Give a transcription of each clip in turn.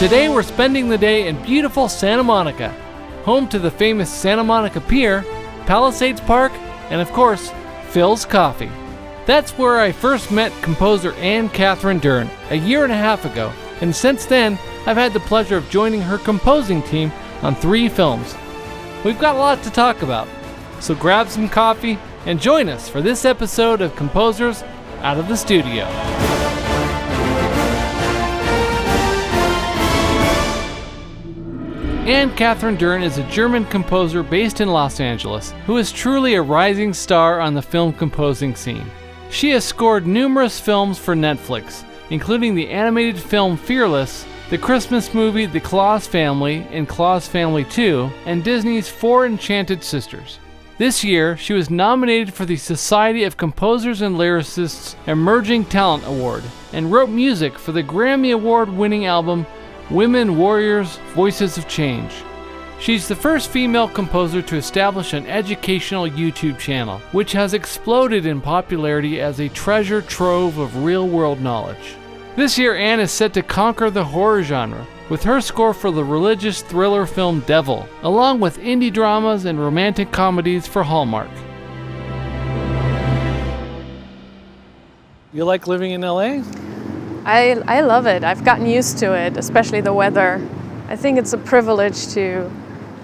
Today we're spending the day in beautiful Santa Monica, home to the famous Santa Monica Pier, Palisades Park, and of course, Phil's Coffee. That's where I first met composer Anne-Kathrin Dern a year and a half ago, and since then, I've had the pleasure of joining her composing team on 3 films. We've got a lot to talk about, so grab some coffee and join us for this episode of Composers Out of the Studio. Anne-Kathrin Dern is a German composer based in Los Angeles who is truly a rising star on the film composing scene. She has scored numerous films for Netflix, including the animated film Fearless, the Christmas movie The Claus Family and Claus Family 2, and Disney's 4 Enchanted Sisters. This year, she was nominated for the Society of Composers and Lyricists Emerging Talent Award and wrote music for the Grammy Award-winning album Women Warriors Voices of Change. She's the first female composer to establish an educational YouTube channel, which has exploded in popularity as a treasure trove of real-world knowledge. This year, Anne is set to conquer the horror genre with her score for the religious thriller film Devil, along with indie dramas and romantic comedies for Hallmark. You like living in LA? I love it. I've gotten used to it, especially the weather. I think it's a privilege to,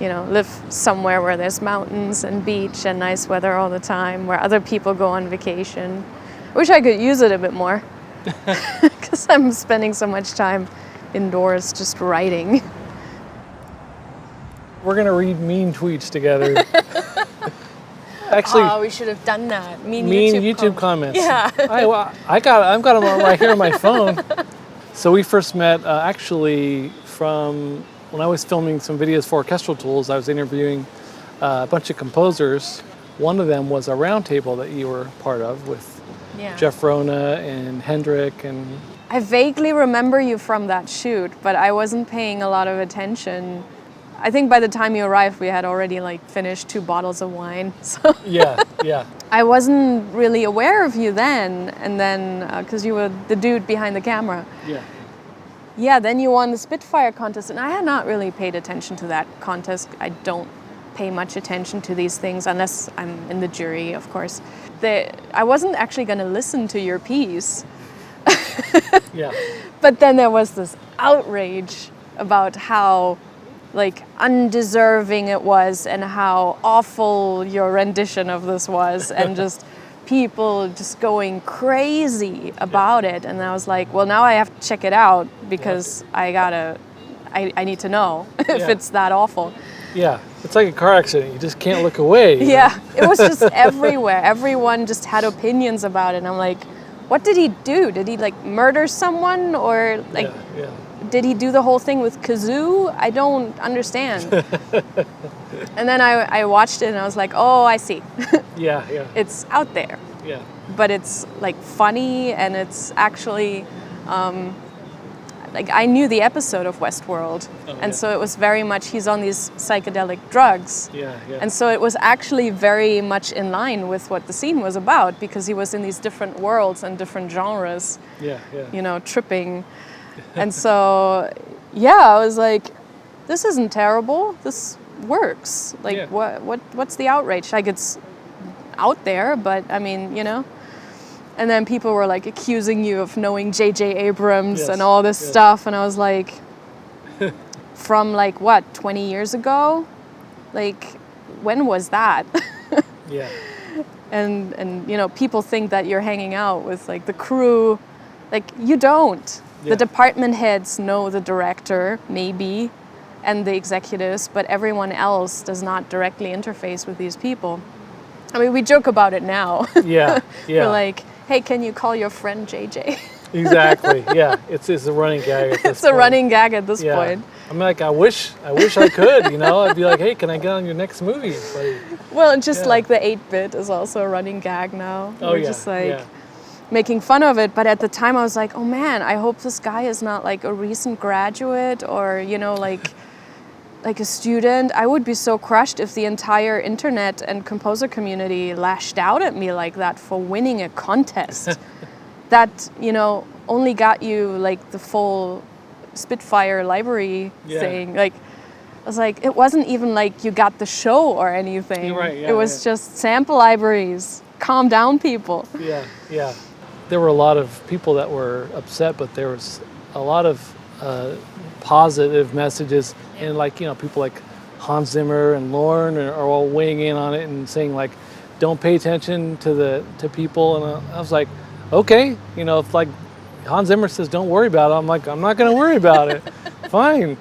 live somewhere where there's mountains and beach and nice weather all the time, where other people go on vacation. I wish I could use it a bit more, because I'm spending so much time indoors just writing. We're going to read mean tweets together. Actually, we should have done that. Mean YouTube comments. Yeah. I've got them right here on my phone. So we first met actually from when I was filming some videos for Orchestral Tools. I was interviewing a bunch of composers. One of them was a roundtable that you were part of with Jeff Rona and Hendrik. And I vaguely remember you from that shoot, but I wasn't paying a lot of attention. I think by the time you arrived, we had already finished 2 bottles of wine. So Yeah. I wasn't really aware of you then, and then because you were the dude behind the camera. Yeah, then you won the Spitfire contest, and I had not really paid attention to that contest. I don't pay much attention to these things unless I'm in the jury, of course. I wasn't actually going to listen to your piece. But then there was this outrage about how undeserving it was and how awful your rendition of this was, and just people just going crazy about it. And I was like, well, now I have to check it out because I need to know if it's that awful. Yeah, it's like a car accident. You just can't look away. Yeah, it was just everywhere. Everyone just had opinions about it. And I'm like, what did he do? Did he murder someone, or did he do the whole thing with kazoo? I don't understand. And then I watched it and I was like, oh, I see. It's out there. Yeah. But it's funny, and it's actually I knew the episode of Westworld, so it was very much he's on these psychedelic drugs. And so it was actually very much in line with what the scene was about, because he was in these different worlds and different genres. Tripping. And so, I was like, this isn't terrible. This works. What's the outrage? It's out there, but I mean, And then people were accusing you of knowing JJ Abrams and all this stuff. And I was like, from 20 years ago? When was that? And people think that you're hanging out with the crew. You don't. The department heads know the director, maybe, and the executives, but everyone else does not directly interface with these people. I mean, we joke about it now. We're like, hey, can you call your friend JJ? Exactly, It's a running gag at this point. It's a running gag at this point. I'm like, I wish I could, I'd be like, hey, can I get on your next movie? Well, just the 8-bit is also a running gag now. We're just making fun of it, but at the time I was like, oh man, I hope this guy is not a recent graduate or a student. I would be so crushed if the entire internet and composer community lashed out at me like that for winning a contest that only got you the full Spitfire library thing. Like, I was like, it wasn't even like you got the show or anything. Right, yeah, it was just sample libraries. Calm down, people. Yeah. There were a lot of people that were upset, but there was a lot of positive messages, and like, you know, people like Hans Zimmer and Lorne are all weighing in on it and saying like, don't pay attention to people. And I was like, okay, you know, if like Hans Zimmer says don't worry about it, I'm like, I'm not going to worry about it. Fine.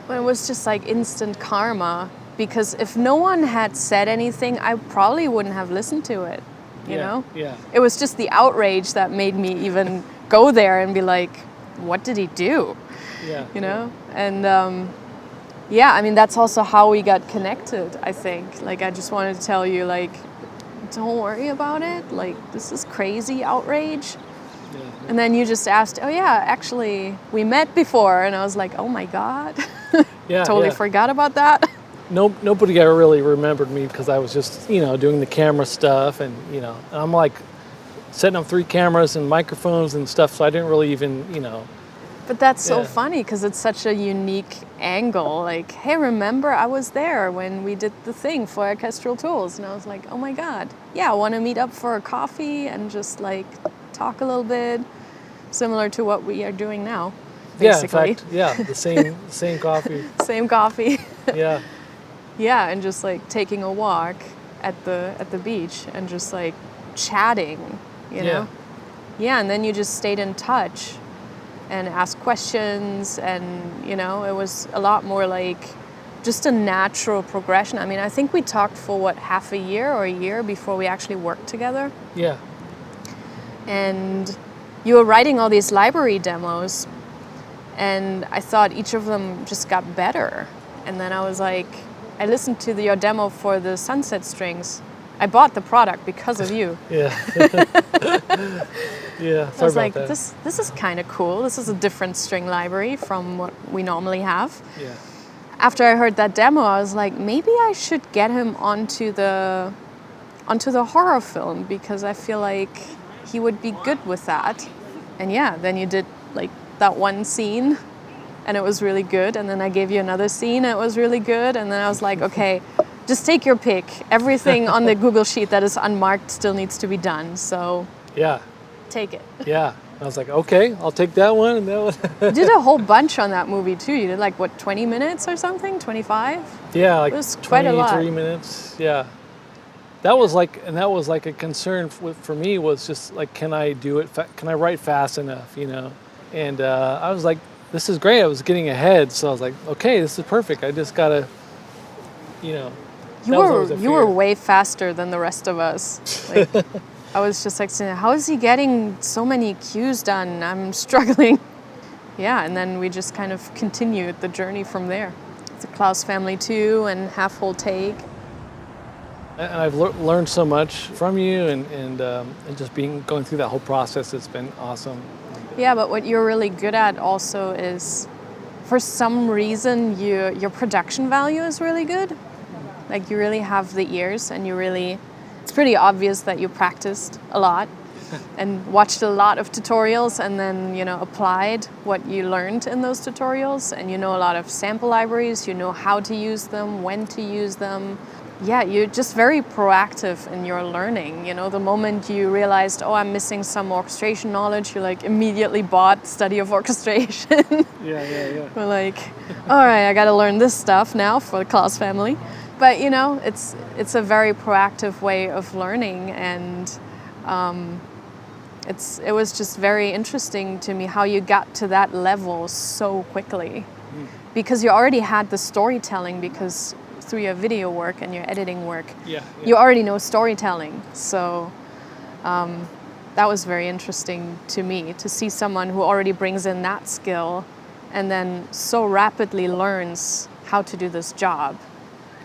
But it was just like instant karma, because if no one had said anything, I probably wouldn't have listened to it. You know? Yeah. It was just the outrage that made me even go there and be like, what did he do? Yeah. You know? And I mean, that's also how we got connected, I think. Like, I just wanted to tell you, like, don't worry about it. Like, this is crazy outrage. Yeah. And then you just asked, oh yeah, actually, we met before. And I was like, oh my God. Totally forgot about that. Nobody ever really remembered me because I was just, you know, doing the camera stuff, and, you know, and I'm like setting up 3 cameras and microphones and stuff, so I didn't really even, you know. But that's so funny because it's such a unique angle. Like, hey, remember I was there when we did the thing for Orchestral Tools? And I was like, oh my God. Yeah, I want to meet up for a coffee and just like talk a little bit, similar to what we are doing now, basically. Yeah, in fact, the same coffee. Same coffee. Yeah. Yeah, and just like taking a walk at the beach and just like chatting, you know? Yeah, and then you just stayed in touch and asked questions, and, you know, it was a lot more like just a natural progression. I mean, I think we talked for half a year or a year before we actually worked together. Yeah. And you were writing all these library demos, and I thought each of them just got better. And then I was like, I listened to your demo for the Sunset Strings. I bought the product because of you. Yeah. Yeah. I was like, this is kind of cool. This is a different string library from what we normally have. Yeah. After I heard that demo, I was like, maybe I should get him onto the horror film, because I feel like he would be good with that. And yeah, then you did like that one scene, and it was really good. And then I gave you another scene, and it was really good. And then I was like, okay, just take your pick. Everything on the Google Sheet that is unmarked still needs to be done. So yeah, take it. Yeah. I was like, okay, I'll take that one and that one. You did a whole bunch on that movie too. You did like, what, 20 minutes or something? 25? Yeah, like it was quite a lot. 23 minutes. Yeah. That was like a concern for me, was just like, can I do it? Can I write fast enough, you know? And I was like, this is great. I was getting ahead, so I was like, okay, this is perfect. I just gotta, you know. You were way faster than the rest of us. Like, I was just like, how is he getting so many cues done? I'm struggling. Yeah, and then we just kind of continued the journey from there. The Klaus Family 2 and Half Whole Take. And I've learned so much from you, and just going through that whole process. It's been awesome. Yeah, but what you're really good at also is, for some reason, your production value is really good. Like, you really have the ears, and it's pretty obvious that you practiced a lot and watched a lot of tutorials, and then, you know, applied what you learned in those tutorials, and you know a lot of sample libraries, you know how to use them, when to use them. Yeah, you're just very proactive in your learning. You know, the moment you realized, oh, I'm missing some orchestration knowledge, you like immediately bought Study of Orchestration. Yeah. We're like, all right, I got to learn this stuff now for the Klaus family. But, you know, it's a very proactive way of learning, and it was just very interesting to me how you got to that level so quickly. Because you already had the storytelling, because through your video work and your editing work, you already know storytelling. So that was very interesting to me, to see someone who already brings in that skill and then so rapidly learns how to do this job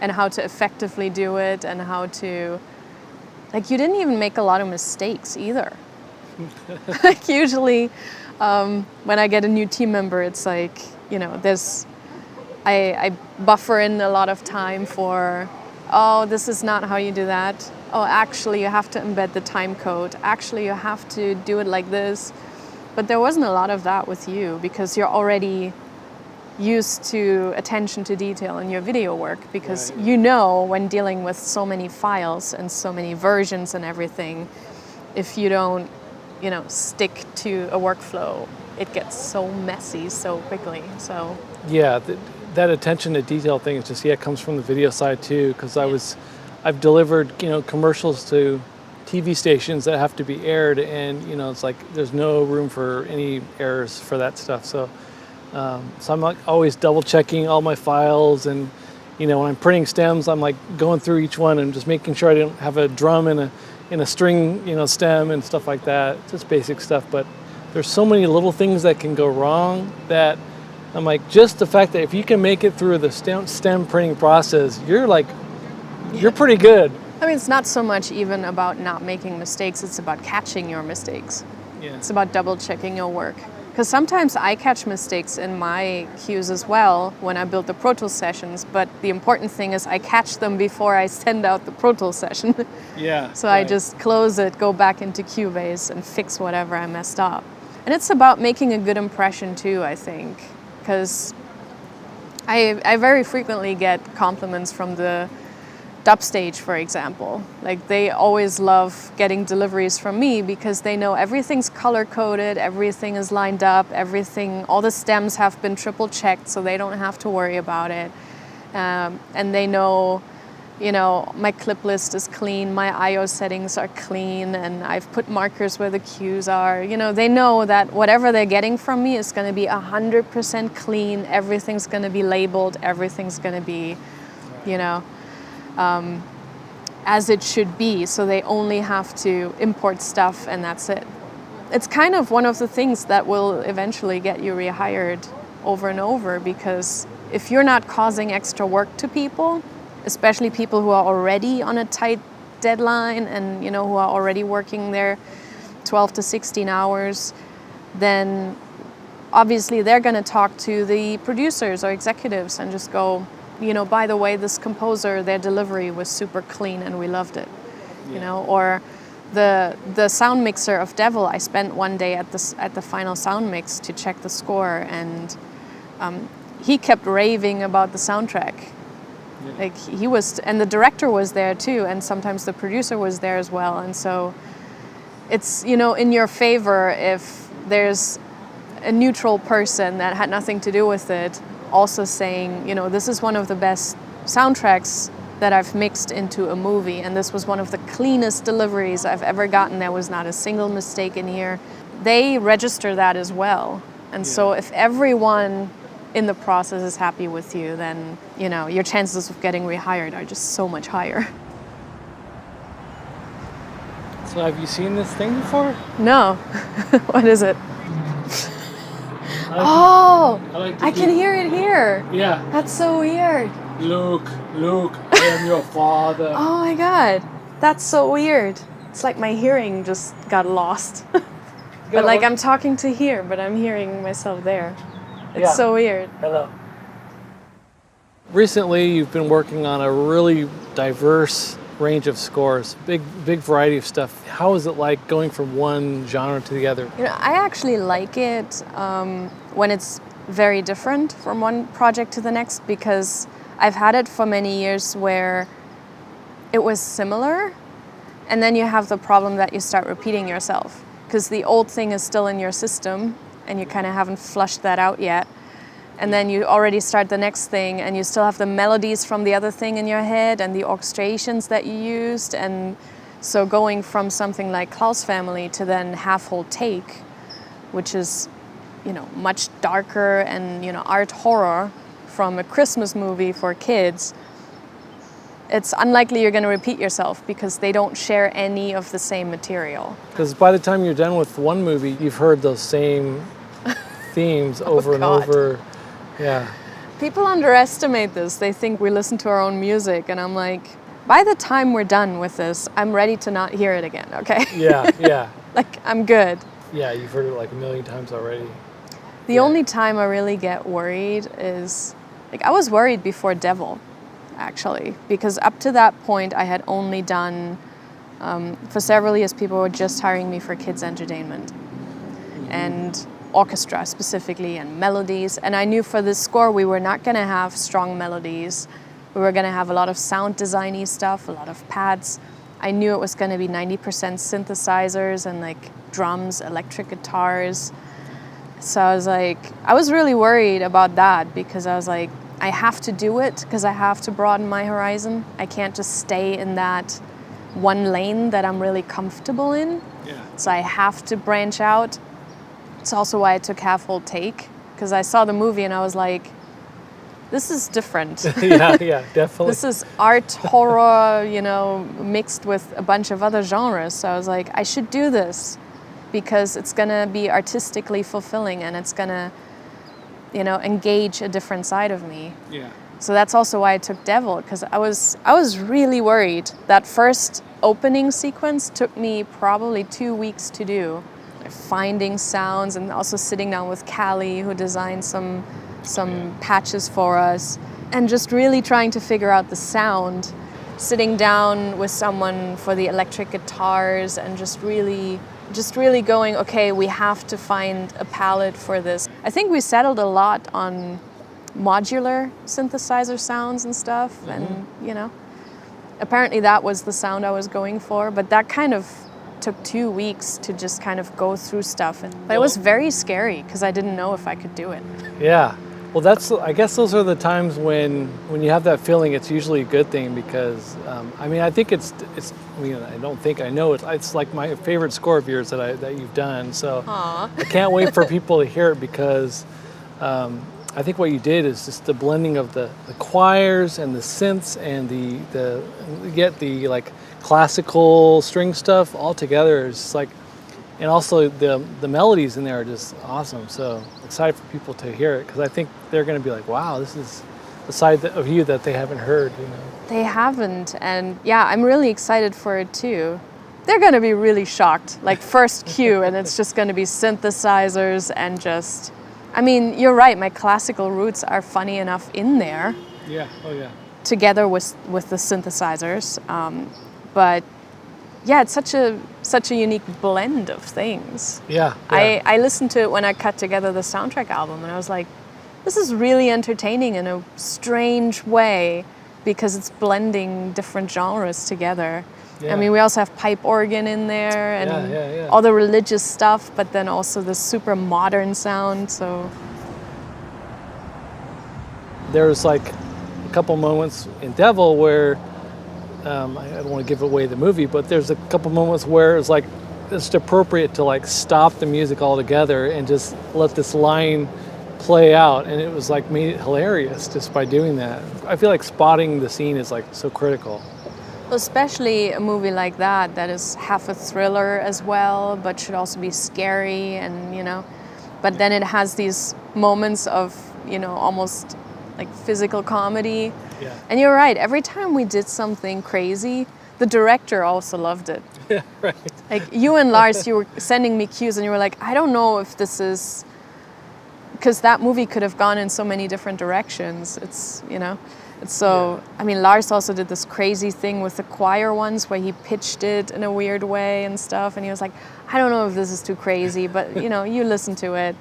and how to effectively do it, and how to, like, you didn't even make a lot of mistakes either. Like, usually when I get a new team member, it's like, you know, I buffer in a lot of time for, oh, this is not how you do that. Oh, actually, you have to embed the time code. Actually, you have to do it like this. But there wasn't a lot of that with you because you're already used to attention to detail in your video work, because you know when dealing with so many files and so many versions and everything, if you don't, stick to a workflow, it gets so messy so quickly. So yeah, that attention to detail thing is just, it comes from the video side too, because I've delivered, commercials to TV stations that have to be aired, and it's like there's no room for any errors for that stuff. So I'm like always double checking all my files, and when I'm printing stems, I'm like going through each one and just making sure I don't have a drum in a string, stem and stuff like that. Just basic stuff, but there's so many little things that can go wrong that I'm like, just the fact that if you can make it through the stem printing process, you're pretty good. I mean, it's not so much even about not making mistakes, it's about catching your mistakes. Yeah. It's about double checking your work. Because sometimes I catch mistakes in my cues as well when I build the Pro Tools sessions, but the important thing is I catch them before I send out the Pro Tools session. Yeah. So I just close it, go back into Cubase and fix whatever I messed up. And it's about making a good impression too, I think, because I very frequently get compliments from the dub stage, for example. Like, they always love getting deliveries from me because they know everything's color coded, everything is lined up, all the stems have been triple checked, so they don't have to worry about it. And they know, my clip list is clean, my I/O settings are clean, and I've put markers where the cues are. They know that whatever they're getting from me is going to be 100% clean, everything's going to be labeled, everything's going to be, as it should be, so they only have to import stuff and that's it. It's kind of one of the things that will eventually get you rehired over and over, because if you're not causing extra work to people, especially people who are already on a tight deadline and who are already working there 12 to 16 hours, then obviously they're going to talk to the producers or executives and just go, by the way, this composer, their delivery was super clean and we loved it. Or the sound mixer of Devil, I spent one day at the final sound mix to check the score, and he kept raving about the soundtrack. Yeah. Like, he was, and the director was there too, and sometimes the producer was there as well. And so it's, in your favor if there's a neutral person that had nothing to do with it also saying, this is one of the best soundtracks that I've mixed into a movie, and this was one of the cleanest deliveries I've ever gotten. There was not a single mistake in here. They register that as well. And so if everyone in the process is happy with you, then, your chances of getting rehired are just so much higher. So have you seen this thing before? No. What is it? I can hear it here. Yeah. That's so weird. Look, I am your father. Oh my God. That's so weird. It's like my hearing just got lost. But like, I'm talking to here, but I'm hearing myself there. It's so weird. Hello. Recently, you've been working on a really diverse range of scores, big variety of stuff. How is it like going from one genre to the other? I actually like it when it's very different from one project to the next, because I've had it for many years where it was similar, and then you have the problem that you start repeating yourself because the old thing is still in your system and you kind of haven't flushed that out yet. And then you already start the next thing and you still have the melodies from the other thing in your head and the orchestrations that you used. And so going from something like Klaus Family to then Half Whole Take, which is, much darker and, art horror from a Christmas movie for kids, it's unlikely you're going to repeat yourself because they don't share any of the same material. Because by the time you're done with one movie, you've heard those same themes over and over. Yeah. People underestimate this. They think we listen to our own music, and I'm like, by the time we're done with this, I'm ready to not hear it again, okay? Yeah. Like, I'm good. Yeah, you've heard it like a million times already. The only time I really get worried is, I was worried before Devil, actually, because up to that point I had only done, for several years people were just hiring me for kids entertainment. and orchestra specifically and melodies. And I knew for this score we were not going to have strong melodies. We were going to have a lot of sound designy stuff, a lot of pads. I knew it was going to be 90% synthesizers and like drums, electric guitars. So I was really worried about that because I was like, I have to do it because I have to broaden my horizon. I can't just stay in that one lane that I'm really comfortable in. Yeah. So I have to branch out. It's also why I took Half Whole Take, because I saw the movie and I was like, this is different. yeah, definitely. This is art, horror, mixed with a bunch of other genres. So I was like, I should do this because it's going to be artistically fulfilling and it's going to, engage a different side of me. Yeah. So that's also why I took Devil, because I was really worried. That first opening sequence took me probably 2 weeks to do. Finding sounds and also sitting down with Callie, who designed some patches for us, and just really trying to figure out the sound. Sitting down with someone for the electric guitars and just really going, okay, we have to find a palette for this. I think we settled a lot on modular synthesizer sounds and stuff, and apparently that was the sound I was going for, but that kind of took 2 weeks to just kind of go through stuff. But it was very scary because I didn't know if I could do it. Yeah. Well, I guess those are the times when you have that feeling. It's usually a good thing because, I think I know it's like my favorite score of yours that you've done. So Aww. I can't wait for people to hear it because I think what you did is just the blending of the choirs and the synths and the like classical string stuff all together is like, and also the melodies in there are just awesome. So excited for people to hear it because I think they're going to be like, wow, this is a side of you that they haven't heard. They haven't, and yeah, I'm really excited for it too. They're going to be really shocked, like first cue, and it's just going to be synthesizers and just. You're right. My classical roots are funny enough in there. Yeah. Oh yeah. Together with the synthesizers. But yeah, it's such a unique blend of things. Yeah. I listened to it when I cut together the soundtrack album, and I was like, this is really entertaining in a strange way because it's blending different genres together. Yeah. We also have pipe organ in there and all the religious stuff, but then also the super modern sound. So there's like a couple moments in Devil where I don't want to give away the movie, but there's a couple moments where it's like it's appropriate to like stop the music altogether and just let this line play out, and it was like made it hilarious just by doing that. I feel like spotting the scene is like so critical. Especially a movie like that is half a thriller as well, but should also be scary and but then it has these moments of almost like physical comedy. Yeah. And you're right, every time we did something crazy, the director also loved it. Yeah, right. Like you and Lars, you were sending me cues and you were like, I don't know if this is, because that movie could have gone in so many different directions. It's so, Lars also did this crazy thing with the choir ones where he pitched it in a weird way and stuff. And he was like, I don't know if this is too crazy, but you listen to it.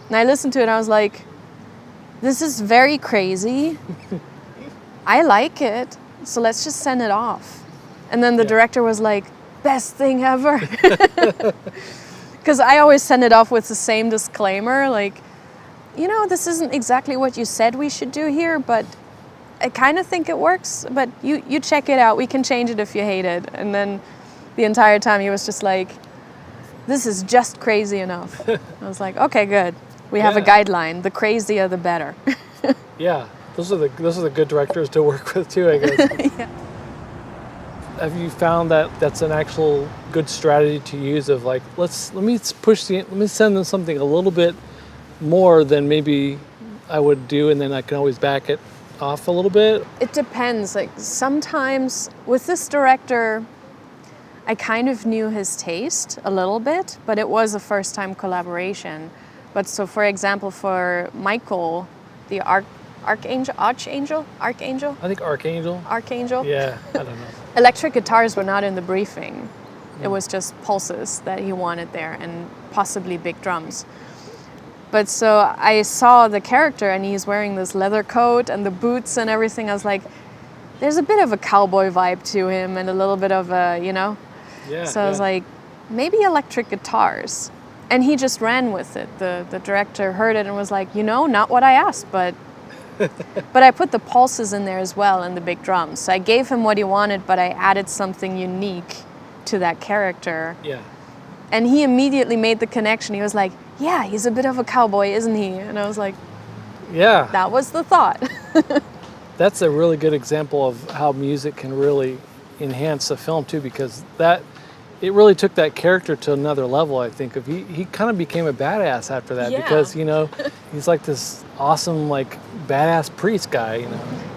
And I listened to it and I was like, this is very crazy. I like it. So let's just send it off. And then the director was like, best thing ever. Because I always send it off with the same disclaimer, like, this isn't exactly what you said we should do here, but I kind of think it works, but you check it out. We can change it if you hate it. And then the entire time he was just like, this is just crazy enough. I was like, okay, good. We have a guideline. The crazier, the better. Yeah, those are the good directors to work with too, I guess. Yeah. Have you found that that's an actual good strategy to use of like, let me send them something a little bit more than maybe I would do, and then I can always back it off a little bit? It depends. Like sometimes with this director, I kind of knew his taste a little bit, but it was a first-time collaboration. But so, for example, for Michael, the Archangel? I think Archangel. Archangel? Yeah, I don't know. Electric guitars were not in the briefing. It was just pulses that he wanted there and possibly big drums. But so I saw the character and he's wearing this leather coat and the boots and everything. I was like, there's a bit of a cowboy vibe to him and a little bit of a, So I was like, maybe electric guitars. And he just ran with it. The director heard it and was like, not what I asked, but I put the pulses in there as well and the big drums. So I gave him what he wanted, but I added something unique to that character. Yeah. And he immediately made the connection. He was like, yeah, he's a bit of a cowboy, isn't he? And I was like, yeah. That was the thought. That's a really good example of how music can really enhance a film too, because it really took that character to another level, I think. He kind of became a badass after that because, he's like this awesome, like, badass priest guy,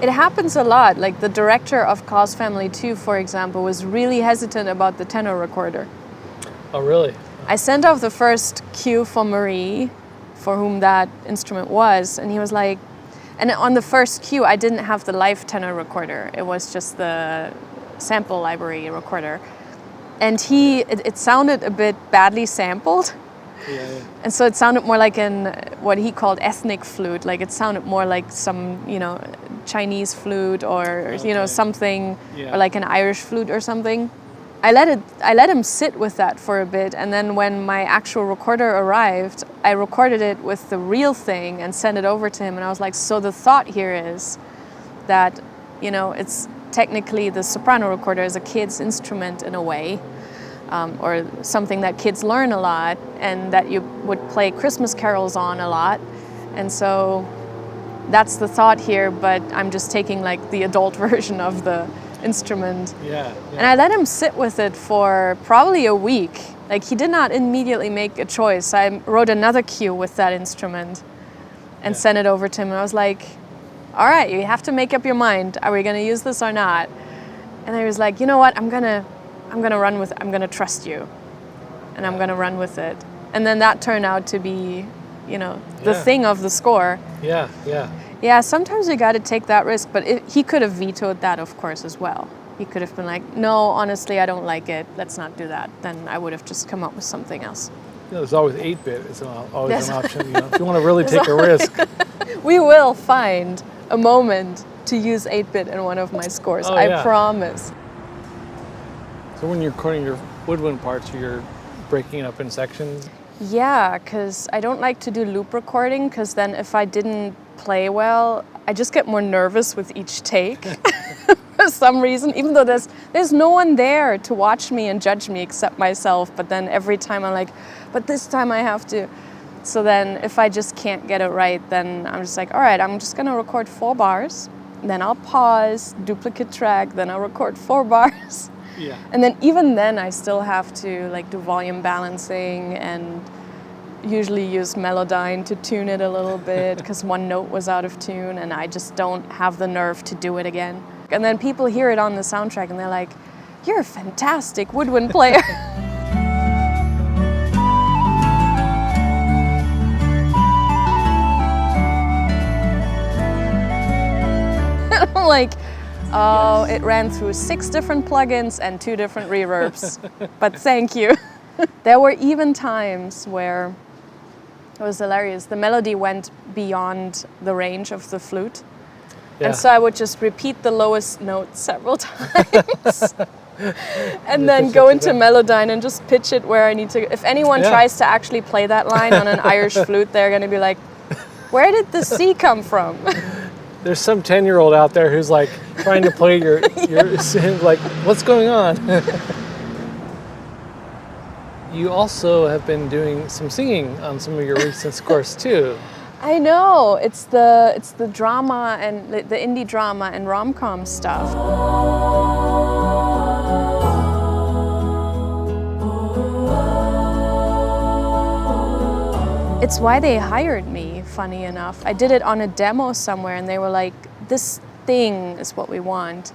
It happens a lot. Like the director of Klaus Family 2, for example, was really hesitant about the tenor recorder. Oh, really? I sent off the first cue for Marie, for whom that instrument was, and he was like, and on the first cue, I didn't have the live tenor recorder. It was just the sample library recorder. And it sounded a bit badly sampled. Yeah. And so it sounded more like what he called ethnic flute. Like it sounded more like some, Chinese flute or, something, or like an Irish flute or something. I let him sit with that for a bit. And then when my actual recorder arrived, I recorded it with the real thing and sent it over to him. And I was like, so the thought here is that, it's technically the soprano recorder is a kid's instrument in a way, or something that kids learn a lot and that you would play Christmas carols on a lot. And so that's the thought here, but I'm just taking like the adult version of the instrument. Yeah. And I let him sit with it for probably a week. Like he did not immediately make a choice. I wrote another cue with that instrument and sent it over to him. And I was like, all right, you have to make up your mind. Are we going to use this or not? And then he was like, you know what? I'm going to run with it. I'm going to trust you. And I'm going to run with it. And then that turned out to be, the thing of the score. Yeah. Yeah, sometimes you got to take that risk, but he could have vetoed that, of course, as well. He could have been like, no, honestly, I don't like it. Let's not do that. Then I would have just come up with something else. There's always 8-bit. It's always an option. If you want to really take a risk. We will find a moment to use 8-bit in one of my scores. I promise. So when you're recording your woodwind parts, you're breaking it up in sections? Yeah, because I don't like to do loop recording, because then if I didn't play well, I just get more nervous with each take for some reason, even though there's no one there to watch me and judge me except myself. But then every time I'm like, but this time I have to. So then if I just can't get it right, then I'm just like, all right, I'm just going to record 4 bars. Then I'll pause, duplicate track, then I'll record 4 bars. Yeah. And then even then I still have to like do volume balancing and usually use Melodyne to tune it a little bit because one note was out of tune and I just don't have the nerve to do it again. And then people hear it on the soundtrack and they're like, you're a fantastic woodwind player. I'm like, oh, it ran through 6 different plugins and 2 different reverbs, but thank you. There were even times where it was hilarious. The melody went beyond the range of the flute. Yeah. And so I would just repeat the lowest note several times and then go into Melodyne and just pitch it where I need to. If anyone tries to actually play that line on an Irish flute, they're going to be like, where did the C come from? There's some 10-year-old out there who's like trying to play your like, what's going on? You also have been doing some singing on some of your recent scores too. I know, it's the drama and the indie drama and rom-com stuff. It's why they hired me, funny enough. I did it on a demo somewhere and they were like, this thing is what we want.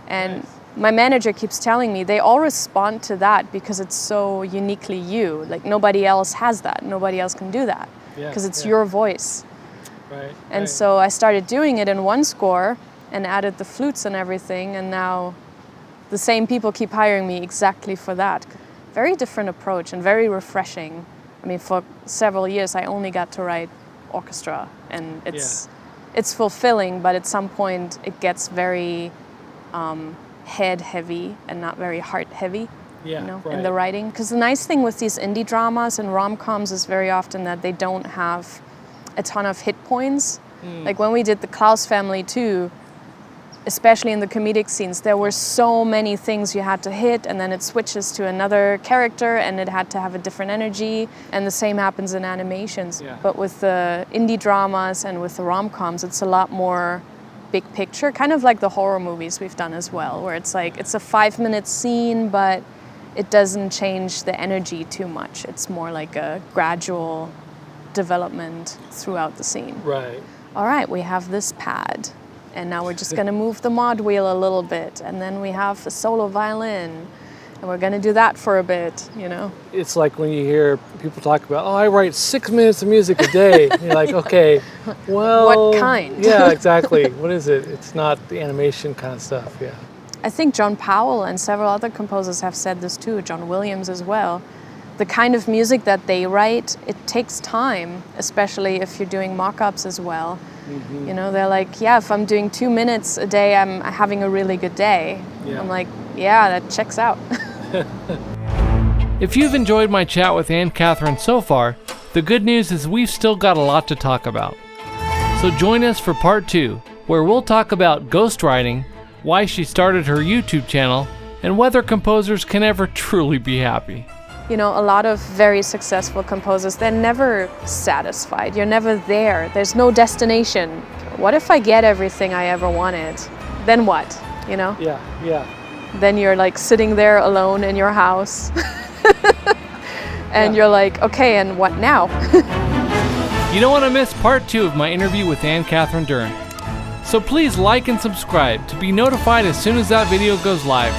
And nice. My manager keeps telling me they all respond to that because it's so uniquely you. Like nobody else has that, nobody else can do that. Because it's your voice. Right. And so I started doing it in one score and added the flutes and everything, and now the same people keep hiring me exactly for that. very different approach and very refreshing. I mean, for several years, I only got to write orchestra, and it's fulfilling, but at some point it gets very head heavy and not very heart heavy. In the writing. Because the nice thing with these indie dramas and rom-coms is very often that they don't have a ton of hit points. Like when we did the Klaus Family too, especially in the comedic scenes, there were so many things you had to hit, and then it switches to another character and it had to have a different energy, and the same happens in animations. But with the indie dramas and with the rom-coms, it's a lot more big picture, kind of like the horror movies we've done as well, where it's like it's a 5-minute scene, but it doesn't change the energy too much. It's more like a gradual development throughout the scene. Right. All right, we have this pad, and now we're just gonna move the mod wheel a little bit, and then we have a solo violin, and we're gonna do that for a bit, you know? It's like when you hear people talk about, oh, I write 6 minutes of music a day. You're like, okay, well... What kind? Yeah, exactly. What is it? It's not the animation kind of stuff, yeah. I think John Powell and several other composers have said this too, John Williams as well. The kind of music that they write, it takes time, especially if you're doing mock-ups as well. You know, they're like, yeah, if I'm doing 2 minutes a day, I'm having a really good day. I'm like, yeah, that checks out. If you've enjoyed my chat with Anne-Kathrin so far, the good news is we've still got a lot to talk about. So join us for part 2, where we'll talk about ghostwriting, why she started her YouTube channel, and whether composers can ever truly be happy. You know, a lot of very successful composers, they're never satisfied. You're never there. There's no destination. What if I get everything I ever wanted? Then what, you know? Yeah. Then you're like sitting there alone in your house. And you're like, okay, and what now? You don't want to miss part 2 of my interview with Anne-Kathrin Dern. So please like and subscribe to be notified as soon as that video goes live.